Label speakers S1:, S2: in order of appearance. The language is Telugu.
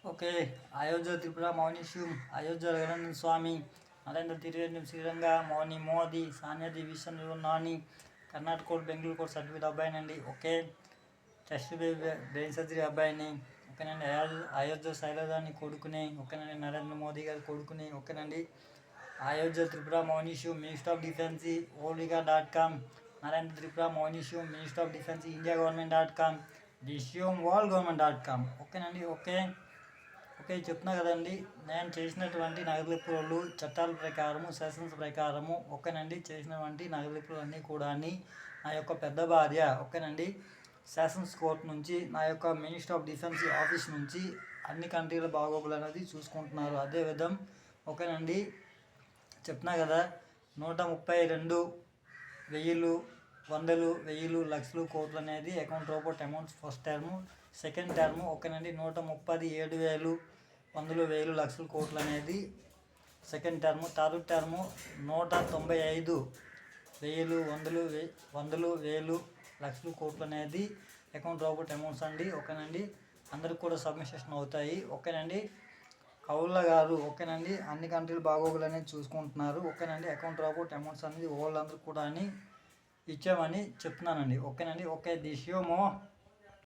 S1: ఓకే. అయోధ్య త్రిపుర మౌనిష్యం, Ayodhya Raghunandan Swami, Narendra Trivandrum Sriranga, Mouni Modi, Sania Devi Nani, Karnataka court Bengaluru court certificate అబ్బాయినండి. ఓకే. టెస్ట్ బ్రెయిన్ సర్జరీ అబ్బాయిని. ఓకేనండి. అయోధ్య శైలజాని కొడుకుని. ఓకేనండి. నరేంద్ర మోదీ గారి కొడుకుని. ఓకేనండి. అయోధ్య త్రిపుర మౌనిష్యం, మినిస్టర్ ఆఫ్ డిఫెన్స్ ఓలిగా.com, నరేంద్ర త్రిపుర మౌనిష్యం, మినిస్టర్ ఆఫ్ డిఫెన్స్ ఇండియా గవర్నమెంట్.com, డిష్యూమ్ వరల్డ్ గవర్నమెంట్.com. ఓకేనండి. ఓకే చెప్తున్నా కదండి, నేను చేసినటువంటి నగదులిప్పులు చట్టాల ప్రకారము, సెషన్స్ ప్రకారము. ఓకేనండి. చేసినటువంటి నగదులిప్పులు అన్నీ కూడా నా యొక్క పెద్ద భార్య. ఓకేనండి. సెషన్స్ కోర్ట్ నుంచి, నా యొక్క మినిస్టర్ ఆఫ్ డిఫెన్స్ ఆఫీస్ నుంచి అన్ని కంట్రీల బాగోగులు అనేది చూసుకుంటున్నారు. అదేవిధం ఓకేనండి, చెప్తున్నా కదా, 132,000, 100,000, లక్షలు, కోట్లు అనేది account robot amounts first term. Second term ఓకేనండి 137,000, 100,000, లక్షలు, కోట్లు అనేది సెకండ్ టర్ము. థర్డ్ టర్ము 195,000, 100,000, లక్షలు, కోట్లు అనేది అకౌంట్ రోబోట్ అమౌంట్స్ అండి. ఓకేనండి. అందరికి కూడా సబ్మిషన్ అవుతాయి. ఓకేనండి. కౌళ్ళ గారు ఓకేనండి, అన్ని కంట్రీలు బాగోగులు అనేది చూసుకుంటున్నారు. ఓకేనండి. అకౌంట్ రోబోట్ అమౌంట్స్ అనేది వాళ్ళందరూ కూడా ఇచ్చామని చెప్తున్నానండి. ఓకేనండి. ఓకే. దిస్